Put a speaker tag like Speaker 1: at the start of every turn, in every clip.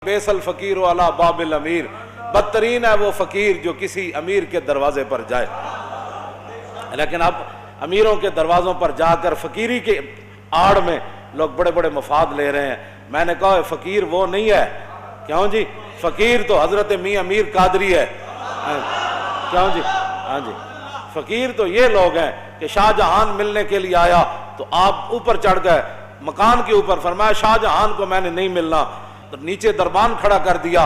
Speaker 1: Bessel فقیر علی باب الامیر، بدترین ہے وہ فقیر جو کسی امیر کے دروازے پر جائے۔ لیکن اب امیروں کے دروازوں پر جا کر فقیری کے آڑ میں لوگ بڑے بڑے مفاد لے رہے ہیں۔ میں نے کہا فقیر وہ نہیں ہے، کیوں جی؟ فقیر تو حضرت میاں امیر قادری ہے، کیوں جی؟ ہاں جی، فقیر تو یہ لوگ ہیں کہ شاہ جہان ملنے کے لیے آیا تو آپ اوپر چڑھ گئے مکان کے اوپر، فرمایا شاہ جہان کو میں نے نہیں ملنا، تو نیچے دربان کھڑا کر دیا۔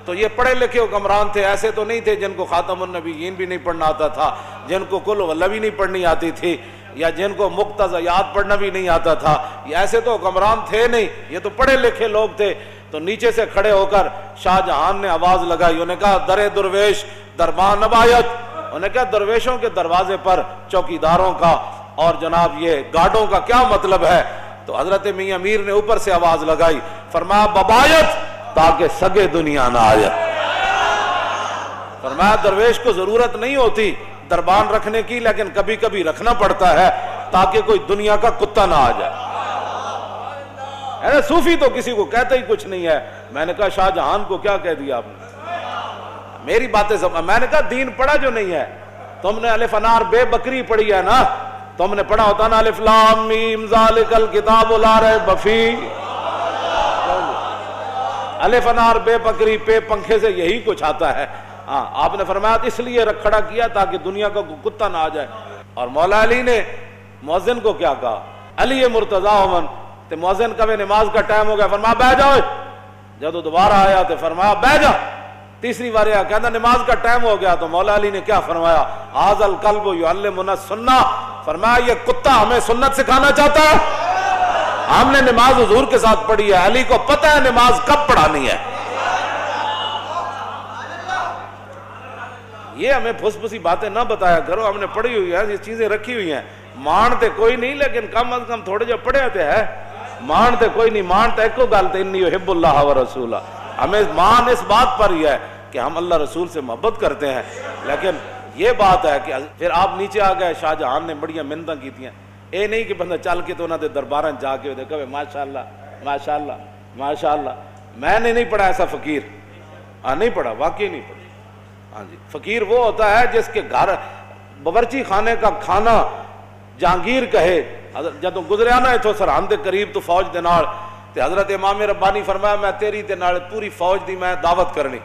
Speaker 1: تو یہ پڑھے لکھے حکمران تھے، ایسے تو نہیں تھے جن کو خاتم النبیین بھی نہیں پڑھنا آتا تھا، جن کو کل واللہ بھی نہیں پڑھنی آتی تھی، یا جن کو مقتضیات پڑھنا بھی نہیں آتا تھا، یہ ایسے تو حکمران تھے نہیں، یہ تو پڑھے لکھے لوگ تھے۔ تو نیچے سے کھڑے ہو کر شاہ جہان نے آواز لگائی، انہوں نے کہا در درویش دربان نبایت، انہوں نے کہا درویشوں کے دروازے پر چوکیداروں کا اور جناب یہ گارڈوں کا کیا مطلب ہے؟ تو حضرت میاں امیر نے اوپر سے آواز لگائی، فرمایا ببایت تاکہ سگے دنیا نہ آئے۔ فرمایا درویش کو ضرورت نہیں ہوتی دربان رکھنے کی، لیکن کبھی کبھی رکھنا پڑتا ہے تاکہ کوئی دنیا کا کتا نہ آ جائے۔ صوفی تو کسی کو کہتا ہی کچھ نہیں ہے۔ میں نے کہا شاہ جہان کو کیا کہہ دیا آپ نے؟ میری باتیں سب، میں نے کہا دین پڑھا جو نہیں ہے، تم نے الف انار بے بکری پڑھی ہے نا، تم نے پڑھا ہوتا نا الف لام میم ذالک الکتاب لا ریب فیہ، الف انار بے بکری پہ پنکھے سے یہی کچھ آتا ہے۔ ہاں آپ نے فرمایا اس لیے کھڑا کیا تاکہ دنیا کا کتا نہ آ جائے۔ اور مولا علی نے مؤذن کو کیا کہا، علی مرتضیٰ من، تو مؤذن کا بھی نماز کا ٹائم ہو گیا، فرمایا بیٹھ جاؤ۔ جب وہ دوبارہ آیا تو فرمایا بیٹھ جا۔ تیسری بار آیا کہتا نماز کا ٹائم ہو گیا، تو مولا علی نے کیا فرمایا، ھذا الکلب یعلمنا السنہ، فرمایا یہ کتا ہمیں سنت سکھانا چاہتا ہے۔ ہم نے نماز حضور کے ساتھ پڑھی ہے، علی کو پتہ ہے نماز کب پڑھانی ہے۔ یہ ہمیں پھس پھسی باتیں نہ بتایا کرو، ہم نے پڑھی ہوئی ہے، یہ چیزیں رکھی ہوئی ہیں، مانتے کوئی نہیں لیکن کم از کم تھوڑے جو پڑھے ہوتے ہیں، مانتے کوئی نہیں، مانتے ایک کو گالتے انی احب اللہ و رسولہ، ہمیں مان اس بات پر ہی ہے کہ ہم اللہ رسول سے محبت کرتے ہیں۔ لیکن یہ بات ہے کہ پھر آپ نیچے آ گئے، شاہ جہان نے بڑیاں منتیں کی تھیں، اے نہیں کہ بندہ چل کے تو انہوں نے درباراں جا کے دیکھا ماشاءاللہ ماشاءاللہ ماشاءاللہ۔ میں نے نہیں پڑھا ایسا فقیر، نہیں پڑھا، واقعی نہیں پڑھا۔ ہاں جی، فقیر وہ ہوتا ہے جس کے گھر باورچی خانے کا کھانا جہانگیر کہے۔ جدوں گزریا نا اتوں سرحد دے قریب تو فوج دے نال، تے حضرت امام ربانی فرمایا میں تیری تے نال پوری فوج دی میں دعوت کرنی،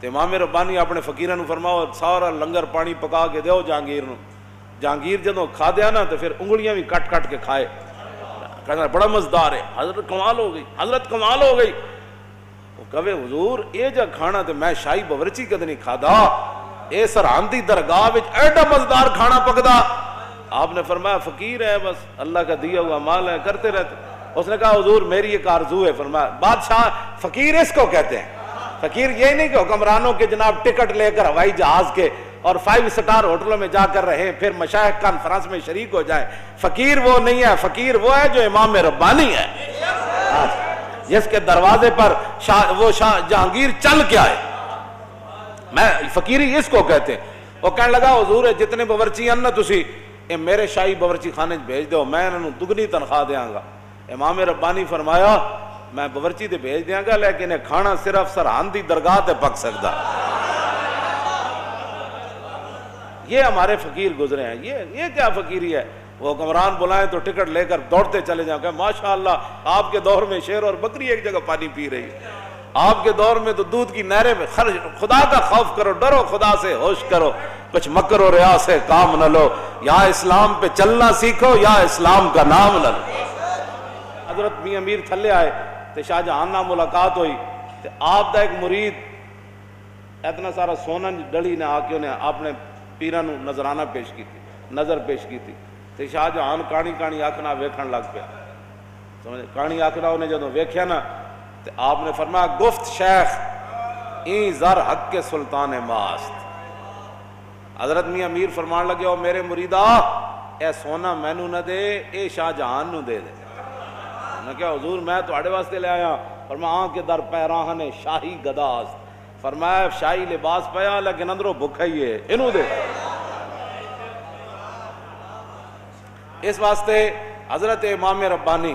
Speaker 1: تے امام ربانی اپنے فقیراں نوں فرماؤ سارا لنگر پانی پکا کے دیو جہانگیر نوں۔ جہانگیر جدوں کھا دیا نا تو پھر انگلیاں بھی کٹ کٹ کے کھائے، کہنا بڑا مزدار ہے، حضرت کمال ہو گئی، حضرت کمال ہو گئی۔ وہ کہے حضور اے جا کھانا تے میں شاہی باورچی کد نہیں کھادا، اے سرحد دی درگاہ وچ ایڈا مزدار کھانا پکدا۔ آپ نے فرمایا فقیر ہے، بس اللہ کا دیا ہوا مال ہے، کرتے رہتے۔ اس نے کہا حضور میری ایک آرزو ہے۔ فرمایا بادشاہ فقیر اس کو کہتے ہیں، فقیر یہ نہیں کہ حکمرانوں کے جناب ٹکٹ لے کر ہوائی جہاز کے اور 5 سٹار ہوٹلوں میں جا کر رہے پھر مشائخ کانفرنس میں شریک ہو جائے۔ فقیر وہ نہیں ہے، فقیر وہ ہے جو امام ربانی ہے، جس کے دروازے پر وہ شاہ جہانگیر چل کے آئے۔ میں فقیری اس کو کہتے ہیں۔ وہ کہنے لگا حضور جتنے باورچی ہیں نا تسی اے میرے شاہی باورچی خانے بھیج دو، میں انہوں دگنی تنخواہ دیاں گا۔ امام ربانی فرمایا میں باورچی تے بھیج دیاں گا لیکن کھانا صرف سرحد دی درگاہ تے پک سکتا۔ یہ ہمارے فقیر گزرے ہیں، یہ کیا فقیری ہے؟ وہ حکمران بلائیں تو ٹکٹ لے کر دوڑتے چلے جاؤں کہ ماشاءاللہ آپ کے دور میں شیر اور بکری ایک جگہ پانی پی رہی ہے، آپ کے دور میں تو دودھ کی نہریں میں خرچ۔ خدا کا خوف کرو، ڈرو خدا سے، ہوش کرو، کچھ مکر و ریا سے کام نہ لو، یا اسلام پہ چلنا سیکھو یا اسلام کا نام نہ لو۔ حضرت میاں امیر تھلے آئے تو شاہ جہان نہ ملاقات ہوئی، تو آپ دا ایک مرید اتنا سارا سونا ڈلی نے آ کے انہیں اپنے پیراں نوں نظرانہ پیش کی تھی، نظر پیش کی تھی، تو شاہ جہان کہانی کہانی آکھنا ویکھن لگ پیا، سمجھے کہانی آکھنا انہیں جدوں ویکھیا نا تو آپ نے فرمایا گفت شیخ این زر حق کے سلطان ماست۔ حضرت میاں امیر فرمان لگے او میرے مریدا اے سونا مینو نہ دے، اے شاہ جہان نو دے دے۔ میں کہا حضور میں تواڈے واسطے لے آیا۔ فرمایا آن کے در پیراہن شاہی گداست، فرمایا شاہی لباس پیا لیکن اندروں بھکھا ہی ہے، انہوں دے۔ اس واسطے حضرت امام ربانی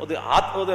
Speaker 1: ਉਹਦੇ ਹੱਥ ਉਹਦੇ